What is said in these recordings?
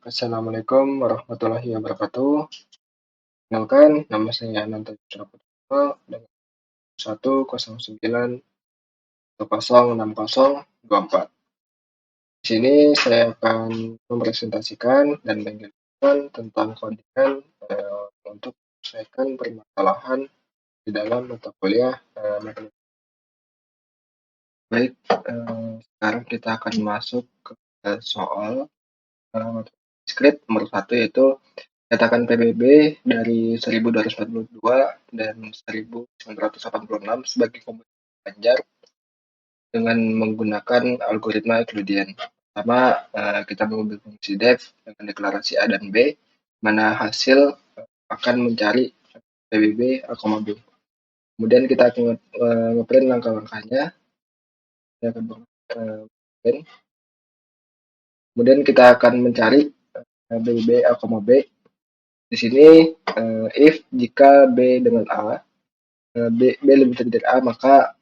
Assalamualaikum warahmatullahi wabarakatuh. Kenalkan, nama saya Ananta Putra dengan 109106024. Di sini saya akan mempresentasikan dan menjelaskan tentang codingan untuk menyelesaikan permasalahan di dalam mata kuliah matematika. Baik, sekarang kita akan masuk ke soal script nomor 1, yaitu nyatakan PBB dari 1242 dan 1986 sebagai komunitas Banjar dengan menggunakan algoritma Euclidean. Pertama, kita mengambil fungsi def dengan deklarasi A dan B, mana hasil akan mencari PBB A, B. Kemudian kita akan ngeprint langkah-langkahnya. Kemudian kita akan mencari PBB A, B. Di sini if jika B dengan A, B lebih besar dari A, maka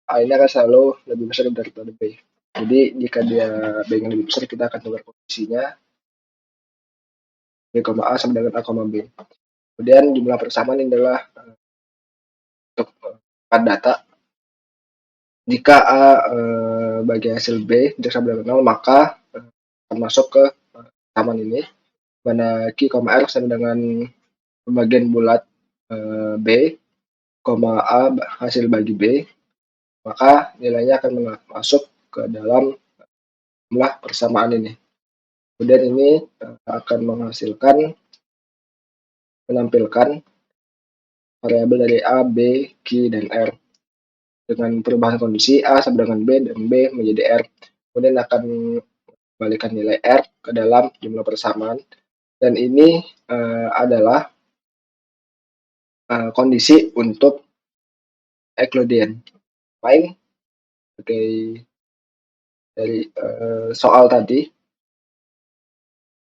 A ini akan selalu lebih besar daripada B. Jadi jika dia B yang lebih besar, kita akan tukar posisinya B, A sama dengan A, B. Kemudian jumlah persamaan ini adalah untuk data. Jika A bagi hasil B sama dengan 0, maka akan masuk ke persamaan ini, mana Q, R sama dengan pembagian bulat B, A hasil bagi B, maka nilainya akan masuk ke dalam jumlah persamaan ini. Kemudian ini akan menampilkan variabel dari A, B, Q, dan R dengan perubahan kondisi A sama dengan B dan B menjadi R. Kemudian akan kembalikan nilai R ke dalam jumlah persamaan, dan ini adalah kondisi untuk Euclidean. Lain sebagai dari soal tadi.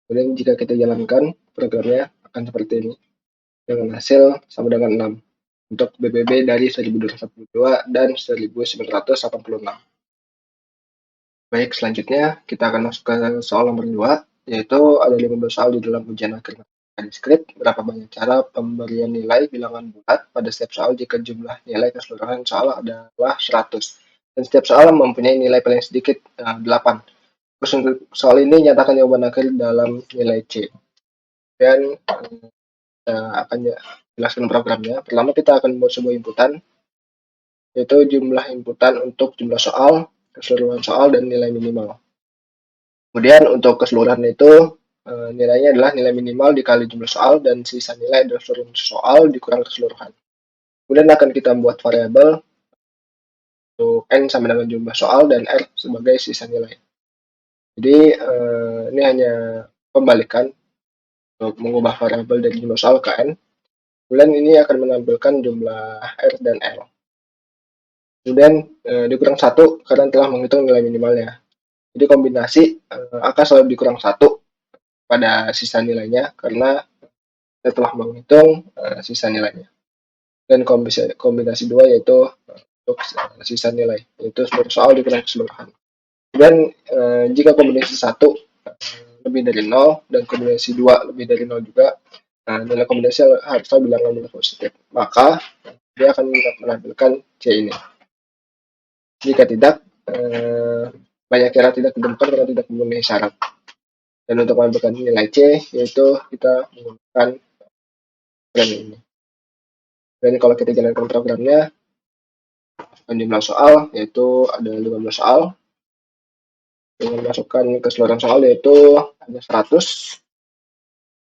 Kemudian jika kita jalankan programnya akan seperti ini dengan hasil sama dengan 6 untuk BBB dari 1242 dan 1986. Baik, selanjutnya kita akan masuk ke soal nomor 2, yaitu ada 15 soal di dalam ujian akhir matematika script. Berapa banyak cara pemberian nilai bilangan bulat pada setiap soal jika jumlah nilai keseluruhan soal adalah 100 dan setiap soal mempunyai nilai paling sedikit 8. Terus untuk soal ini nyatakan jawaban akhir dalam nilai C. Dan akan jelaskan programnya. Pertama kita akan membuat sebuah inputan, yaitu jumlah inputan untuk jumlah soal, keseluruhan soal, dan nilai minimal. Kemudian untuk keseluruhan itu nilainya adalah nilai minimal dikali jumlah soal, dan sisa nilai adalah seluruh soal dikurang keseluruhan. Kemudian akan kita buat variabel untuk N sama dengan jumlah soal dan R sebagai sisa nilai. Jadi ini hanya pembalikan untuk mengubah variabel dari jumlah soal ke N. Kemudian ini akan menampilkan jumlah R dan L. Kemudian dikurang 1 karena telah menghitung nilai minimalnya. Jadi kombinasi akan selalu dikurang 1 pada sisa nilainya karena kita telah menghitung sisa nilainya. Dan kombinasi 2 yaitu untuk sisa nilai, yaitu seluruh soal dikurang keseluruhan. Dan jika kombinasi 1 lebih dari 0 dan kombinasi 2 lebih dari 0 juga, nilai kombinasi harusnya bilangan nilai positif, maka dia akan menampilkan C ini. Jika tidak, banyak cara tidak ditemukan karena tidak memenuhi syarat. Dan untuk menampilkan nilai C, yaitu kita menggunakan program ini. Dan kalau kita jalankan programnya, jumlah soal yaitu ada 15 soal. Dengan masukkan keseluruhan soal yaitu ada 100.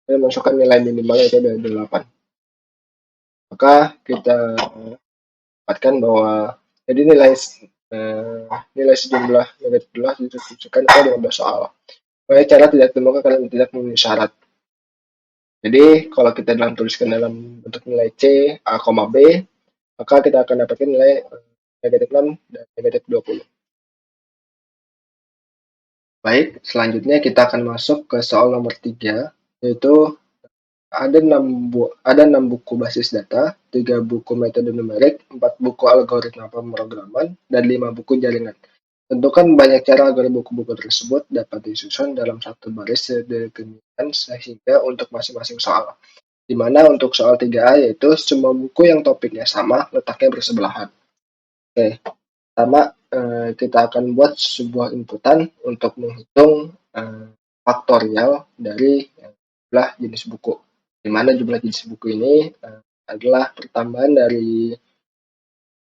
Dan masukkan nilai minimal yaitu ada 8. Maka kita dapatkan bahwa jadi nilai sejumlah negatif adalah distribusikan ke 15 soal. Banyak cara tidak ditemukan karena tidak memenuhi syarat. Jadi kalau kita tuliskan dalam bentuk nilai C, A, B, maka kita akan dapatkan nilai negatif 6 dan negatif 20. Baik, selanjutnya kita akan masuk ke soal nomor 3, yaitu ada 6 buku basis data, 3 buku metode numerik, 4 buku algoritma pemrograman, dan 5 buku jaringan. Tentukan banyak cara agar buku-buku tersebut dapat disusun dalam satu baris sedemikian sehingga untuk masing-masing soal. Di mana untuk soal 3A yaitu semua buku yang topiknya sama letaknya bersebelahan. Oke, pertama kita akan buat sebuah inputan untuk menghitung faktorial dari jumlah jenis buku. Di mana jumlah jenis buku ini adalah pertambahan dari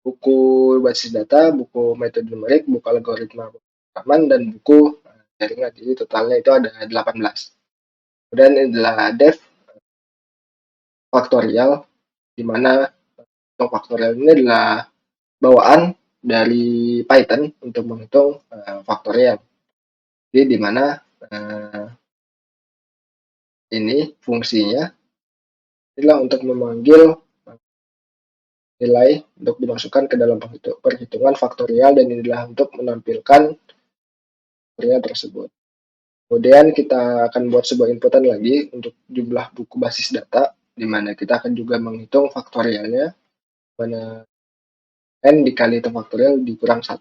buku basis data, buku metode numerik, buku algoritma pengalaman, dan buku jaringan. Jadi totalnya itu ada 18. Kemudian ini adalah def faktorial, di mana faktorial ini adalah bawaan dari Python untuk menghitung faktorial. Jadi di mana ini fungsinya adalah untuk memanggil nilai untuk dimasukkan ke dalam perhitungan faktorial, dan inilah untuk menampilkan faktorial tersebut. Kemudian kita akan buat sebuah inputan lagi untuk jumlah buku basis data, di mana kita akan juga menghitung faktorialnya, mana n dikali itu faktorial dikurang 1.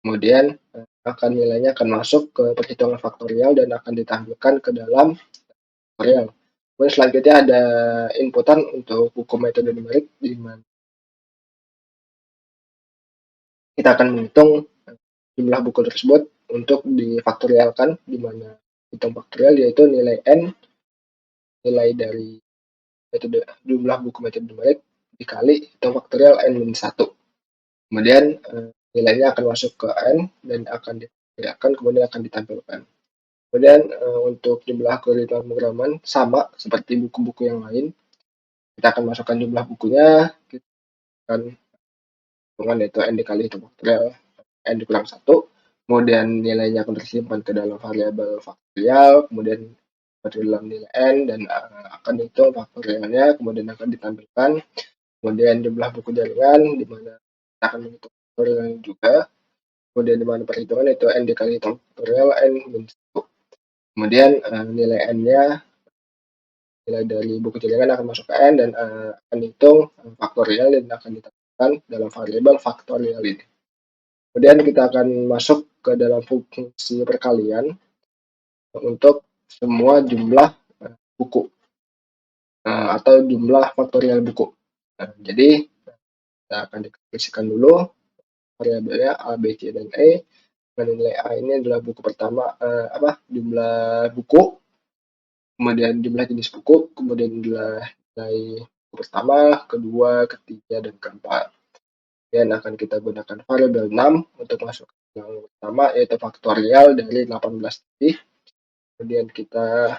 Kemudian akan nilainya akan masuk ke perhitungan faktorial dan akan ditampilkan ke dalam faktorial. Kemudian selanjutnya ada inputan untuk buku metode numerik, di mana kita akan menghitung jumlah buku tersebut untuk difaktorialkan, di mana hitung faktorial yaitu nilai n, nilai dari metode jumlah buku metode numerik dikali hitung faktorial n-1. Kemudian nilainya akan masuk ke n dan akan difaktorialkan, kemudian akan ditampilkan. Kemudian untuk jumlah algoritma pemrograman sama seperti buku-buku yang lain. Kita akan masukkan jumlah bukunya, kita akan hitungan yaitu n dikali hitung faktorial n dikurang 1. Kemudian nilainya akan tersimpan ke dalam variabel faktorial, kemudian ke dalam nilai n, dan akan dihitung faktorialnya, kemudian akan ditampilkan. Kemudian jumlah buku jaringan, di mana kita akan menghitung faktorial juga. Kemudian di mana perhitungan itu n dikali hitung faktorial n-1. Kemudian nilai n-nya, nilai dari buku jaringan akan masuk ke n dan akan dihitung faktorial dan akan ditampilkan dalam variabel faktorial ini. Kemudian kita akan masuk ke dalam fungsi perkalian untuk semua jumlah buku atau jumlah faktorial buku. Jadi kita akan dikalikan dulu variabelnya A, B, C, dan E. Dan nilai A ini adalah buku pertama, jumlah buku, kemudian jumlah jenis buku, kemudian nilai buku pertama, kedua, ketiga, dan keempat. Dan akan kita gunakan variabel 6 untuk masuk ke yang pertama, yaitu faktorial dari 18 tadi. Kemudian kita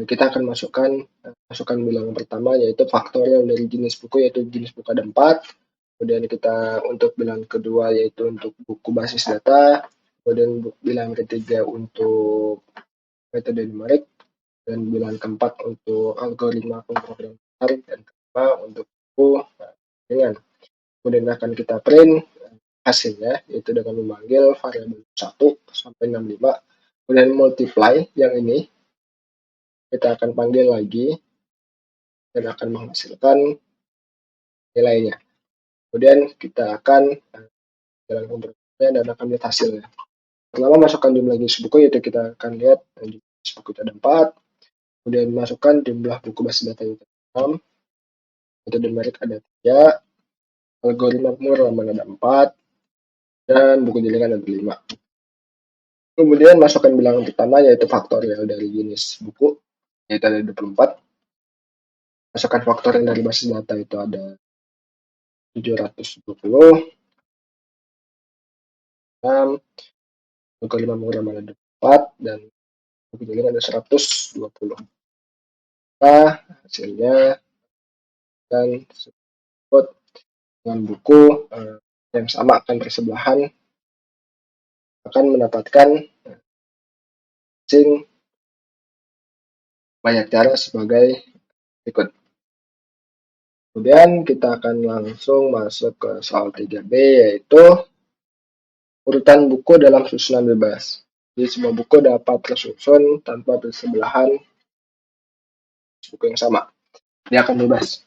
kita akan masukkan bilangan pertama, yaitu faktorial dari jenis buku, yaitu jenis buku ada 4. Kemudian kita untuk bilangan kedua yaitu untuk buku basis data, kemudian bilangan ketiga untuk metode numerik, dan bilangan keempat untuk algoritma pemrograman, dan kelima untuk buku jaringan. Kemudian akan kita print hasilnya, yaitu dengan memanggil variabel 1 sampai 65. Kemudian multiply yang ini kita akan panggil lagi dan akan menghasilkan nilainya. Kemudian kita akan jalankan komputernya dan akan lihat hasilnya. Pertama masukkan jumlah jenis buku, yaitu kita akan lihat jumlah jenis buku itu ada 4. Kemudian masukkan jumlah buku basis data yang 6. Metode numerik ada 3. Algoritma pemrograman ada 4. Dan buku jaringan ada 5. Kemudian masukkan bilangan pertama, yaitu faktorial dari jenis buku, yaitu ada 24. Masukkan faktorial dari basis data itu ada 720. 6. Algoritma pemrograman ada 4. Dan buku jaringan ada 120. Nah, hasilnya dan sebut dengan buku yang sama akan bersebelahan akan mendapatkan masing banyak cara sebagai berikut. Kemudian kita akan langsung masuk ke soal 3B, yaitu urutan buku dalam susunan bebas. Jadi semua buku dapat tersusun tanpa bersebelahan buku yang sama. Dia akan bebas.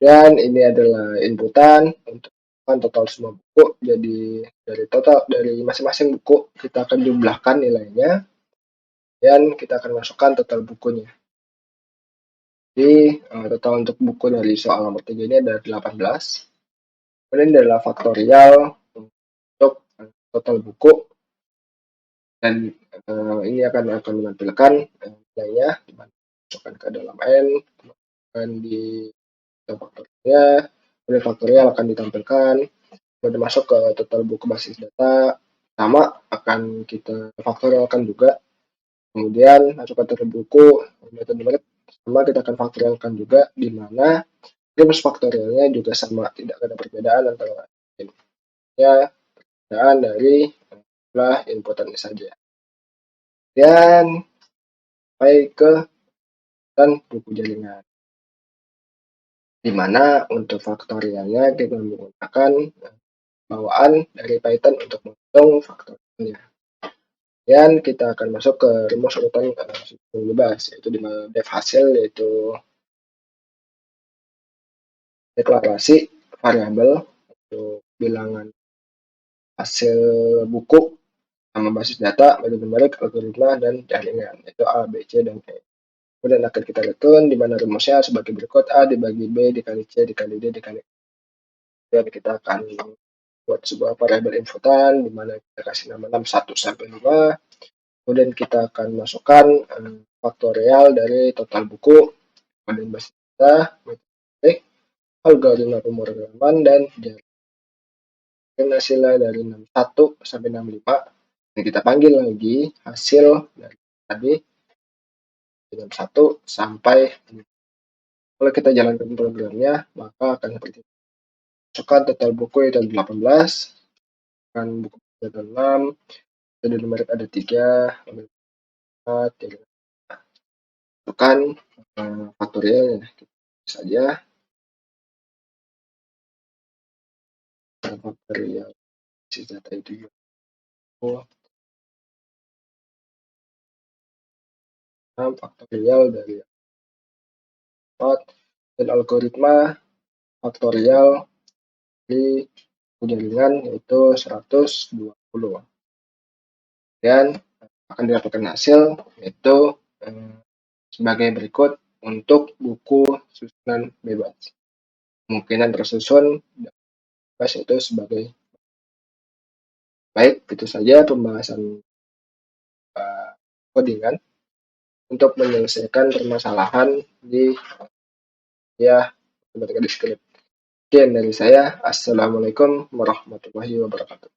Dan ini adalah inputan untuk total semua buku. Jadi dari masing-masing buku kita akan jumlahkan nilainya dan kita akan masukkan total bukunya. Jadi total untuk buku dari soal nomor 3 ini ada 18. Kemudian ini adalah faktorial untuk total buku, dan ini akan menampilkan nilainya dimasukkan ke dalam N, dan di faktorialnya, kemudian faktorial akan ditampilkan, kemudian masuk ke total buku basis data, sama akan kita faktorialkan juga, kemudian masuk ke total buku metode numerik, sama kita akan faktorialkan juga, di mana rumus faktorialnya juga sama, tidak ada perbedaan antara ya perbedaan dari jumlah inputannya saja. Dan sampai ke dan buku jaringan, di mana untuk faktorialnya kita menggunakan bawaan dari Python untuk menghitung faktorialnya. Dan kita akan masuk ke rumus urutan bebas, yaitu di mana def hasil, yaitu deklarasi variabel untuk bilangan hasil buku sama basis data, metode numerik, algoritma, dan jaringan, yaitu A, B, C, dan E. Kemudian akan kita return di mana rumusnya sebagai berikut: A dibagi B dikali C dikali D dikali E. Dan kita akan buat sebuah variabel inputan di mana kita kasih nama 6 1 sampai 5. Kemudian kita akan masukkan faktorial dari total buku, kemudian basis data, metode, algoritma pemrograman, dan jaringan. Dan hasilnya dari 61 sampai 65. Dan kita panggil lagi hasil dari tadi dengan 1 sampai 5. Kalau kita jalankan programnya, maka akan seperti ini. Masukkan total buku itu ada 18, kan buku ada 6, metode numerik ada 3, 4, masukkan faktorial saja, faktorial basis data itu faktorial dari 4, dan algoritma faktorial di jaringan yaitu 120, dan akan didapatkan hasil yaitu sebagai berikut untuk buku susunan bebas. Kemungkinan tersusun bebas itu sebagai baik. Itu saja pembahasan codingan untuk menyelesaikan permasalahan di matematika diskrit. Sekian dari saya. Assalamualaikum warahmatullahi wabarakatuh.